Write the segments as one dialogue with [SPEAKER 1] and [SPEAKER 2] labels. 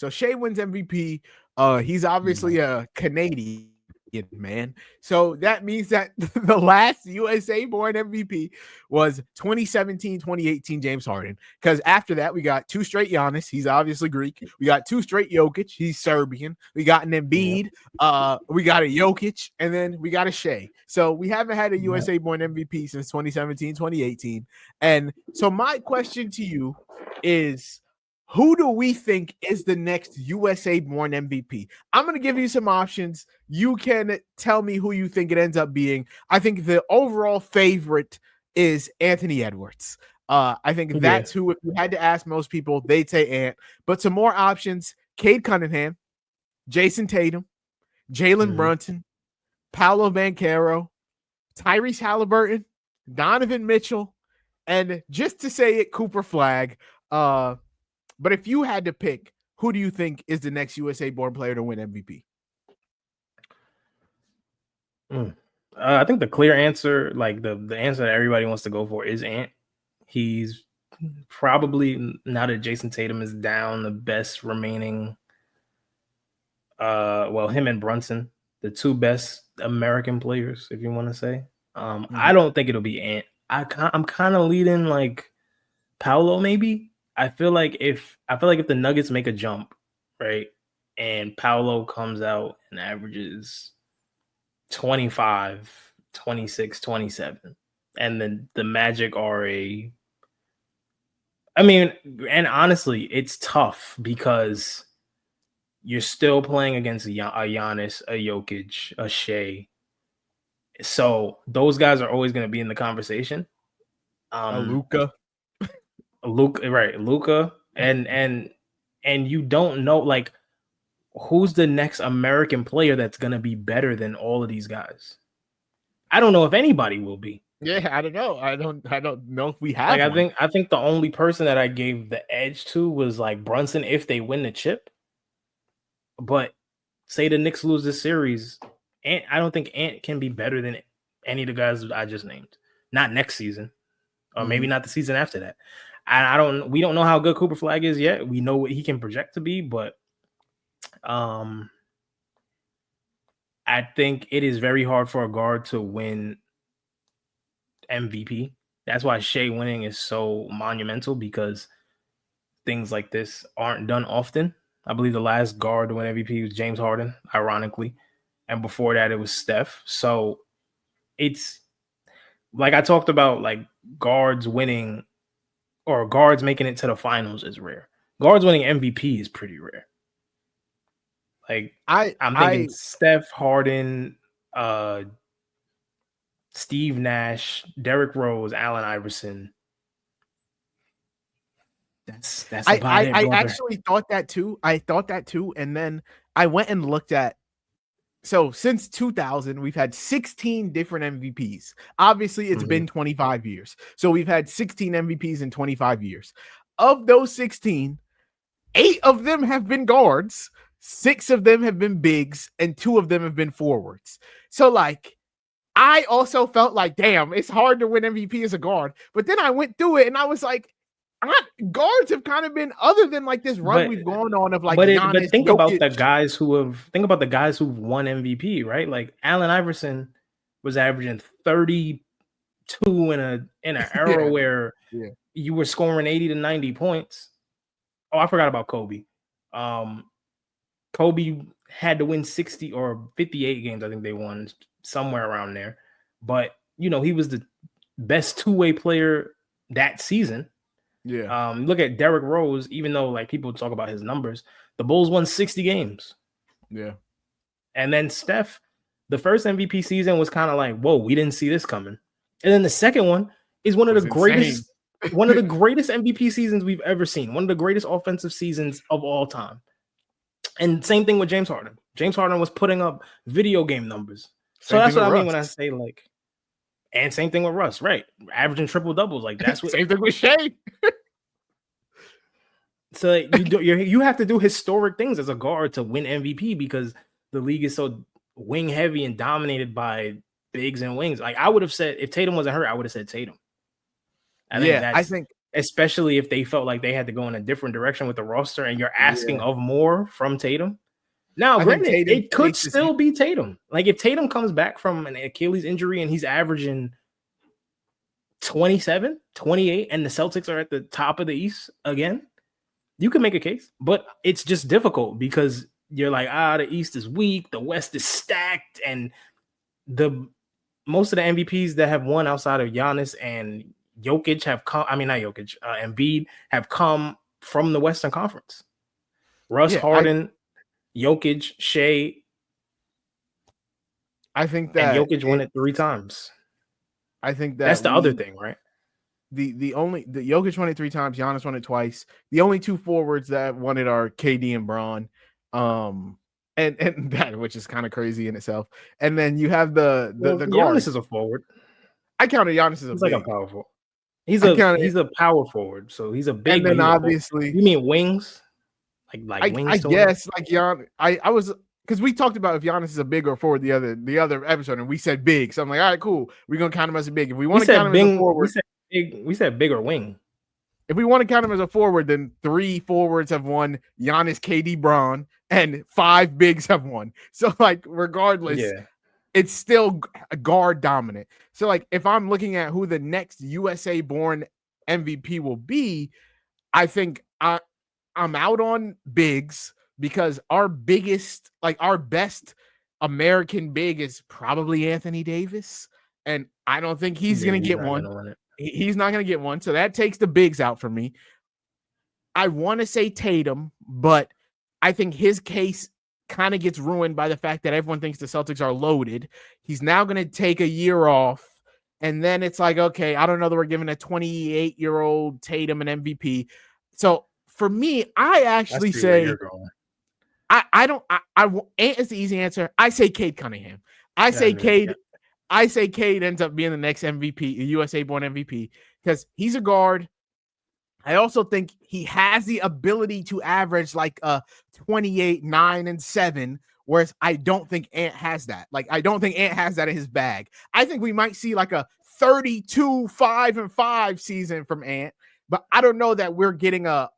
[SPEAKER 1] So Shea wins MVP. He's obviously a Canadian man. So that means that the last USA born MVP was 2017, 2018 James Harden. Because after that, we got 2 straight Giannis. He's obviously Greek. We got 2 straight Jokic. He's Serbian. We got an Embiid. We got a Jokic, and then we got a Shea. So we haven't had a USA born MVP since 2017, 2018. And so my question to you is, who do we think is the next USA born MVP? I'm going to give you some options. You can tell me who you think it ends up being. I think the overall favorite is Anthony Edwards. I think that's who, if you had to ask most people, they'd say Ant. But some more options: Cade Cunningham, Jason Tatum, Jalen Brunson, Paolo Banchero, Tyrese Halliburton, Donovan Mitchell, and just to say it, Cooper Flag. But if you had to pick, who do you think is the next USA-born player to win MVP?
[SPEAKER 2] I think the clear answer, like the answer that everybody wants to go for, is Ant. He's probably, now that Jason Tatum is down, the best remaining. Him and Brunson, the 2 best American players, if you want to say. I don't think it'll be Ant. I'm kind of leading like Paolo, maybe. I feel like if the Nuggets make a jump, right, and Paolo comes out and averages 25, 26, 27, and then the Magic are and honestly, it's tough because you're still playing against a Giannis, a Jokic, a Shea. So those guys are always going to be in the conversation.
[SPEAKER 1] Luka.
[SPEAKER 2] Luka, and you don't know, like, who's the next American player that's going to be better than all of these guys. I don't know if anybody will be.
[SPEAKER 1] Yeah, I don't know. I don't know if we have.
[SPEAKER 2] Like, I think the only person that I gave the edge to was like Brunson if they win the chip. But say the Knicks lose this series, I don't think Ant can be better than any of the guys I just named. Not next season, or maybe not the season after that. We don't know how good Cooper Flag is yet. We know what he can project to be, but I think it is very hard for a guard to win MVP. That's why Shea winning is so monumental, because things like this aren't done often. I believe the last guard to win MVP was James Harden, ironically. And before that, it was Steph. So it's like I talked about, like, guards winning or guards making it to the finals is rare. Guards winning MVP is pretty rare. Like, I'm thinking Steph, Harden, Steve Nash, Derrick Rose, Allen Iverson. That's about it,
[SPEAKER 1] I actually thought that too. And then I went and looked at, so since 2000, we've had 16 different MVPs. Obviously, it's been 25 years. So we've had 16 MVPs in 25 years. Of those 16, 8 of them have been guards, 6 of them have been bigs, and 2 of them have been forwards. So, like, I also felt like, damn, it's hard to win MVP as a guard. But then I went through it and I was like, guards have kind of been, other than like this run we've gone on of like Giannis,
[SPEAKER 2] but think
[SPEAKER 1] Jokic.
[SPEAKER 2] about the guys who've won MVP, right? Like Allen Iverson was averaging 32 in an era where you were scoring 80 to 90 points. Oh, I forgot about Kobe. Kobe had to win 60 or 58 games. I think they won, somewhere around there. But, he was the best two-way player that season.
[SPEAKER 1] Yeah.
[SPEAKER 2] Look at Derrick Rose, even though like people talk about his numbers, the Bulls won 60 games.
[SPEAKER 1] Yeah.
[SPEAKER 2] And then Steph, the first MVP season was kind of like, whoa, we didn't see this coming. And then the second one is one of the greatest MVP seasons we've ever seen. One of the greatest offensive seasons of all time. And same thing with James Harden. James Harden was putting up video game numbers. So that's what I mean when I say like, and same thing with Russ, right? Averaging triple doubles, like that's what.
[SPEAKER 1] Same thing with Shea.
[SPEAKER 2] So you have to do historic things as a guard to win MVP, because the league is so wing heavy and dominated by bigs and wings. Like I would have said, if Tatum wasn't hurt, I would have said Tatum.
[SPEAKER 1] I think
[SPEAKER 2] especially if they felt like they had to go in a different direction with the roster, and you're asking
[SPEAKER 1] Yeah.
[SPEAKER 2] of more from Tatum. Now,
[SPEAKER 1] I think
[SPEAKER 2] granted,
[SPEAKER 1] Tatum
[SPEAKER 2] it could
[SPEAKER 1] takes his
[SPEAKER 2] still be Tatum. Like if Tatum comes back from an Achilles injury and he's averaging 27, 28, and the Celtics are at the top of the East again, you can make a case, but it's just difficult because you're like, the East is weak, the West is stacked, and the most of the MVPs that have won outside of Giannis and Jokic have come. I mean, not Jokic, Embiid have come from the Western Conference. Russ,
[SPEAKER 1] Yeah,
[SPEAKER 2] Harden, Jokic, Shea.
[SPEAKER 1] I think
[SPEAKER 2] And
[SPEAKER 1] that
[SPEAKER 2] Jokic won it 3 times.
[SPEAKER 1] I think that
[SPEAKER 2] That's the other thing, right?
[SPEAKER 1] The Jokic won it 3 times, Giannis won it twice. The only 2 forwards that won it are KD and Bron. And that, which is kind of crazy in itself. And then you have the
[SPEAKER 2] Giannis
[SPEAKER 1] guards.
[SPEAKER 2] is a forward.
[SPEAKER 1] I counted Giannis as a
[SPEAKER 2] He's
[SPEAKER 1] big.
[SPEAKER 2] like a powerful. He's a power forward, so he's a big.
[SPEAKER 1] And then obviously,
[SPEAKER 2] you mean wings? Like wings?
[SPEAKER 1] I guess like Giannis. I was, because we talked about if Giannis is a big or forward the other episode, and we said big. So I'm like, all right, cool. We're gonna count him as a big. If we want to count him as a forward,
[SPEAKER 2] we said big or wing.
[SPEAKER 1] If we want to count him as a forward, then 3 forwards have won. Giannis, KD, Bron, and 5 bigs have won. So like, regardless, it's still guard dominant. So like, if I'm looking at who the next USA born MVP will be, I think I'm out on bigs, because our best American big is probably Anthony Davis, and I don't think he's going to get one. He's not going to get one, so that takes the bigs out for me. I want to say Tatum, but I think his case kind of gets ruined by the fact that everyone thinks the Celtics are loaded. He's now going to take a year off, and then it's like, okay, I don't know that we're giving a 28-year-old Tatum an MVP. So for me, I actually say Ant is the easy answer. I say Cade Cunningham. I say Cade ends up being the next MVP, USA born MVP, because he's a guard. I also think he has the ability to average like a 28, 9, and 7, whereas I don't think Ant has that. Like, I don't think Ant has that in his bag. I think we might see like a 32, 5, and 5 season from Ant, but I don't know that we're getting a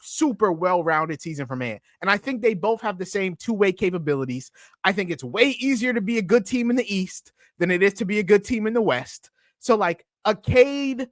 [SPEAKER 1] super well-rounded season from Ant. And I think they both have the same two-way capabilities. I think it's way easier to be a good team in the East than it is to be a good team in the West. So like a Cade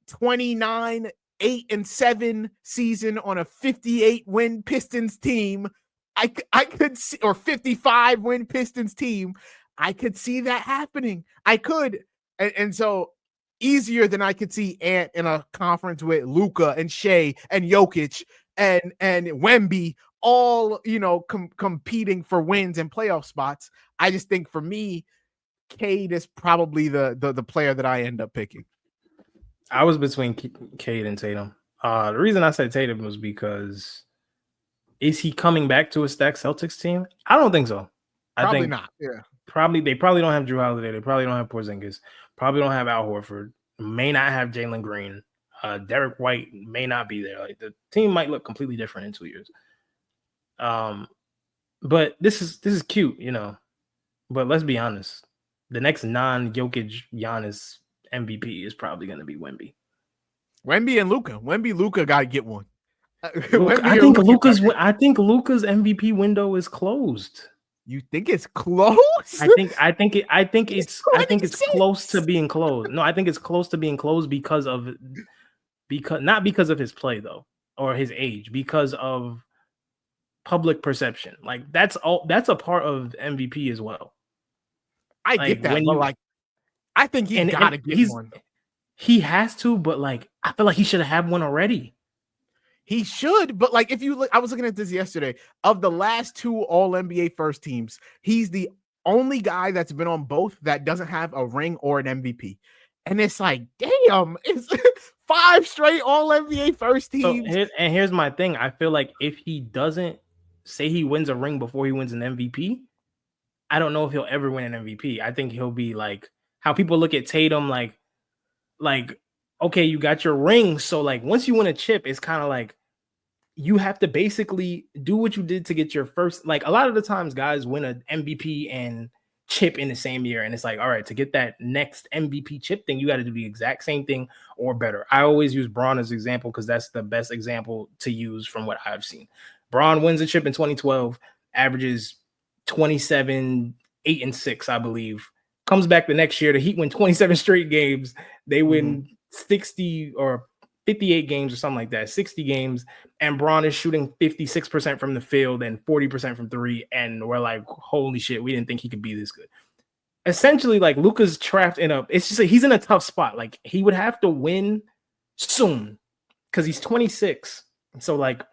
[SPEAKER 1] 29, 8, and 7 season on a 58-win Pistons team, I could see, or 55-win Pistons team, I could see that happening. I could. And so easier than I could see Ant in a conference with Luka and Shea and Jokic and Wemby, all, competing for wins and playoff spots. I just think for me, Cade is probably the player that I end up picking.
[SPEAKER 2] I was between Cade and Tatum. The reason I said Tatum was because, is he coming back to a stacked Celtics team? I don't think so.
[SPEAKER 1] Probably not. Yeah.
[SPEAKER 2] They probably don't have Drew Holiday. They probably don't have Porzingis. Probably don't have Al Horford. May not have Jalen Green. Derek White may not be there. Like, the team might look completely different in 2 years. But this is cute, But let's be honest. The next non-Jokic Giannis MVP is probably going to be Wemby.
[SPEAKER 1] Wemby and Luka. Luka got to get one.
[SPEAKER 2] I think Luka's MVP window is closed.
[SPEAKER 1] You think it's close?
[SPEAKER 2] I think it's close to being closed. No, I think it's close to being closed because not because of his play though, or his age, because of public perception. Like, that's a part of MVP as well.
[SPEAKER 1] I get that, but I think he's got to get one.
[SPEAKER 2] He has to, but I feel like he should have had one already.
[SPEAKER 1] He should, but if you look, I was looking at this yesterday. Of the last 2 All-NBA first teams, he's the only guy that's been on both that doesn't have a ring or an MVP. And it's like, damn, it's 5 straight All-NBA first teams.
[SPEAKER 2] So here's my thing. I feel like if he doesn't say he wins a ring before he wins an MVP, I don't know if he'll ever win an MVP. I think he'll be like how people look at Tatum, like, okay, you got your ring. So once you win a chip, it's kind of like you have to basically do what you did to get your first. Like, a lot of the times guys win an MVP and chip in the same year. And it's like, all right, to get that next MVP chip thing, you got to do the exact same thing or better. I always use Braun as an example because that's the best example to use from what I've seen. Braun wins a chip in 2012, averages 27, 8 and 6, I believe. Comes back the next year. The Heat win 27 straight games. They win 60 or 58 games or something like that, 60 games. And Braun is shooting 56% from the field and 40% from three. And we're like, holy shit, we didn't think he could be this good. Essentially, like, Luka's trapped in it's just he's in a tough spot. Like, he would have to win soon because he's 26. So, like,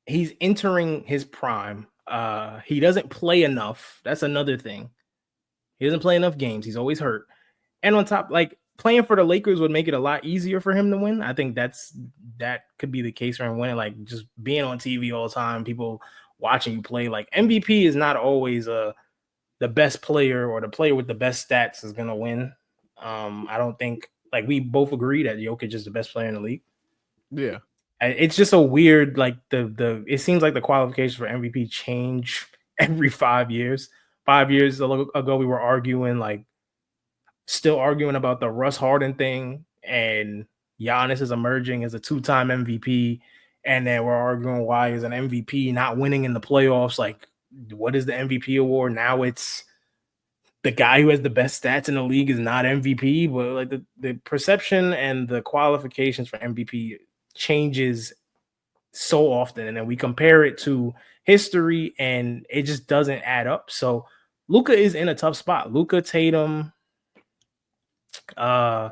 [SPEAKER 2] he's entering his prime. He doesn't play enough. That's another thing. He doesn't play enough games. He's always hurt. And on top, like, playing for the Lakers would make it a lot easier for him to win. I think that could be the case for him winning. Like, just being on TV all the time, people watching you play. Like, MVP is not always the best player or the player with the best stats is going to win. I don't think, like, we both agree that Jokic is the best player in the league.
[SPEAKER 1] Yeah.
[SPEAKER 2] It's just a weird, like, it seems like the qualifications for MVP change every 5 years. 5 years ago, we were still arguing about the Russ Harden thing, and Giannis is emerging as a 2-time MVP, and then we're arguing why is an MVP not winning in the playoffs. Like, what is the MVP award? Now it's the guy who has the best stats in the league is not MVP, but like the perception and the qualifications for MVP changes so often, and then we compare it to history, and it just doesn't add up. So Luka is in a tough spot. Luka, Tatum, I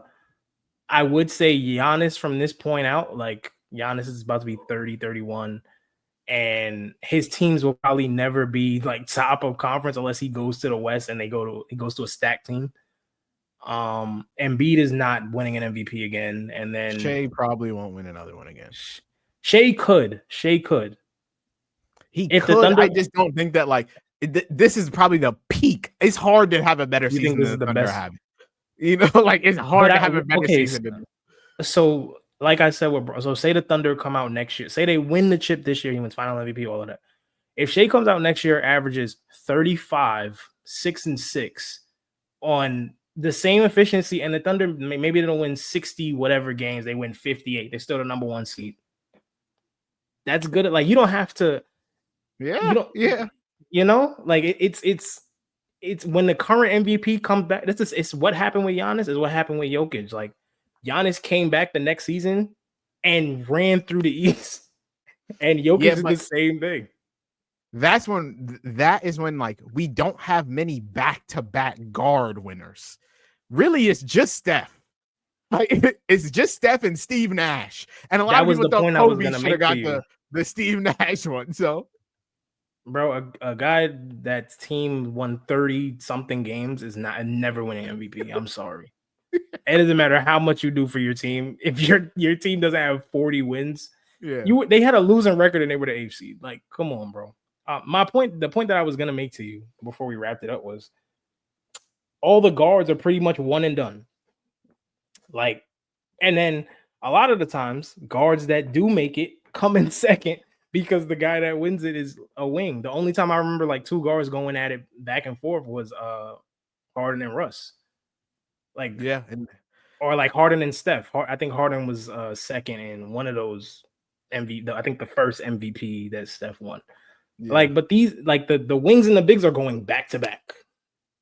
[SPEAKER 2] would say Giannis from this point out. Like, Giannis is about to be 30, 31, and his teams will probably never be like top of conference unless he goes to the West and he goes to a stacked team. Embiid is not winning an MVP again, and then
[SPEAKER 1] Shea probably won't win another one again.
[SPEAKER 2] Shea could. He could.
[SPEAKER 1] I just don't think that, like, this is probably the peak. It's hard to have a better season than the Thunder have. You know, like, it's hard to have a better season.
[SPEAKER 2] So, like I said, so say the Thunder come out next year. Say they win the chip this year. He wins Final MVP, all of that. If Shea comes out next year, averages 35, 6 and 6 on the same efficiency, and the Thunder maybe they don't win 60 whatever games, they win 58. They're still the number 1 seed. That's good. Like, you don't have to.
[SPEAKER 1] Yeah.
[SPEAKER 2] You know, like, it's when the current MVP comes back. It's what happened with Giannis is what happened with Jokic. Like, Giannis came back the next season and ran through the East, and Jokic is the same thing.
[SPEAKER 1] That is when like we don't have many back-to-back guard winners. Really, it's just Steph. Like, it's just Steph and Steve Nash, and a lot of people thought Kobe should have got the Steve Nash one. So,
[SPEAKER 2] bro, a guy that's team won 30-something games is never winning MVP. I'm sorry. It doesn't matter how much you do for your team. If your team doesn't have 40 wins, they had a losing record and they were the 8th seed. Like, come on, bro. The point that I was gonna make to you before we wrapped it up was all the guards are pretty much one and done. Like, and then a lot of the times, guards that do make it come in second because the guy that wins it is a wing. The only time I remember like 2 guards going at it back and forth was Harden and Russ. Like, or like Harden and Steph. I think Harden was second in one of those MVP. I think the first MVP that Steph won. Yeah. Like, but these, like, the wings and the bigs are going back to back,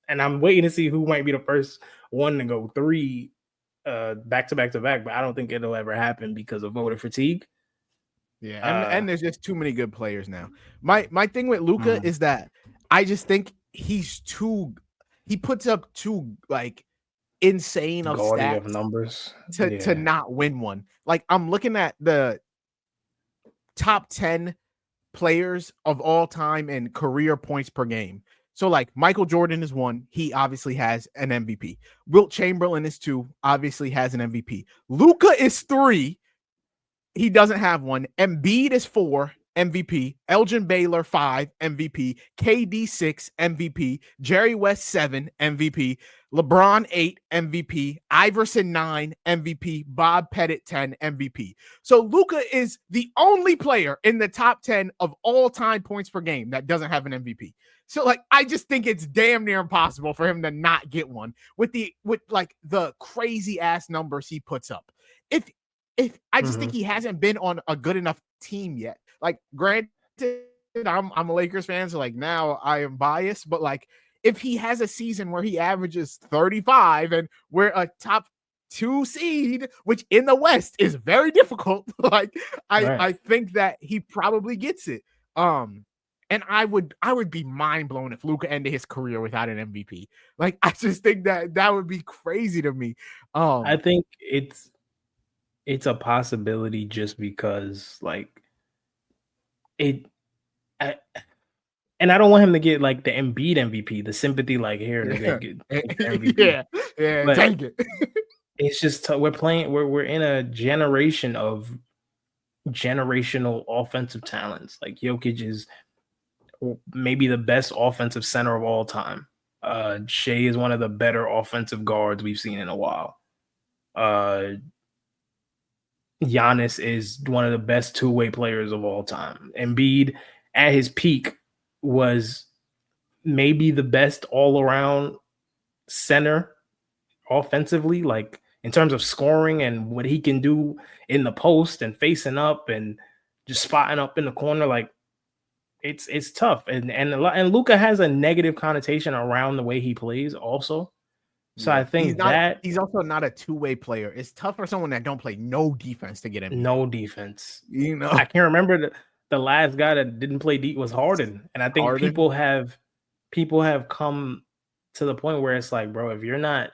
[SPEAKER 2] and I'm waiting to see who might be the first one to go 3 back to back to back. But I don't think it'll ever happen because of voter fatigue.
[SPEAKER 1] Yeah, and there's just too many good players now. My thing with Luka is that I just think he puts up too like insane of stats
[SPEAKER 2] of numbers
[SPEAKER 1] to not win one. Like, I'm looking at the top 10 players of all time in career points per game. So, like, Michael Jordan is 1. He obviously has an MVP. Wilt Chamberlain is 2. Obviously has an MVP. Luka is 3. He doesn't have one. Embiid is 4. MVP, Elgin Baylor 5 MVP, KD 6 MVP, Jerry West 7 MVP, LeBron 8 MVP, Iverson 9 MVP, Bob Pettit 10 MVP. So Luka is the only player in the top 10 of all time points per game that doesn't have an MVP. So like I just think it's damn near impossible for him to not get one with the crazy ass numbers he puts up. If I just think he hasn't been on a good enough team yet. Like, granted, I'm a Lakers fan, so like now I am biased, but like if he has a season where he averages 35 and we're a top 2 seed, which in the West is very difficult, like I think that he probably gets it. And I would be mind blown if Luka ended his career without an MVP. Like I just think that would be crazy to me.
[SPEAKER 2] I think it's a possibility just because like and I don't want him to get like the Embiid MVP, the sympathy, like here, nigga, get your MVP.
[SPEAKER 1] Yeah, take it.
[SPEAKER 2] It's just we're in a generation of generational offensive talents. Like Jokic is maybe the best offensive center of all time. Shea is one of the better offensive guards we've seen in a while. Giannis is one of the best two-way players of all time. Embiid at his peak was maybe the best all-around center offensively, like in terms of scoring and what he can do in the post and facing up and just spotting up in the corner. Like it's tough. And Luka has a negative connotation around the way he plays also. So I think
[SPEAKER 1] he's also not a two-way player. It's tough for someone that don't play no defense to get him.
[SPEAKER 2] No defense.
[SPEAKER 1] You know,
[SPEAKER 2] I can't remember the last guy that didn't play deep was Harden. And I think people have come to the point where it's like, bro, if you're not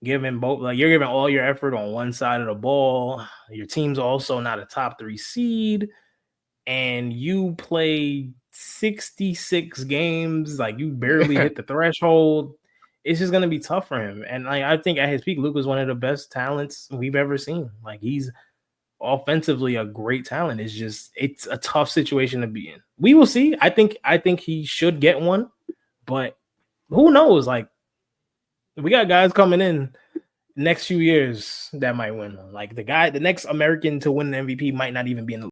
[SPEAKER 2] giving both, like you're giving all your effort on one side of the ball, your team's also not a top 3 seed, and you play 66 games, like you barely hit the threshold. It's just gonna be tough for him. And like I think at his peak, Luke was one of the best talents we've ever seen. Like he's offensively a great talent. It's a tough situation to be in. We will see. I think he should get one, but who knows? Like we got guys coming in next few years that might win. Like the next American to win an MVP might not even be in the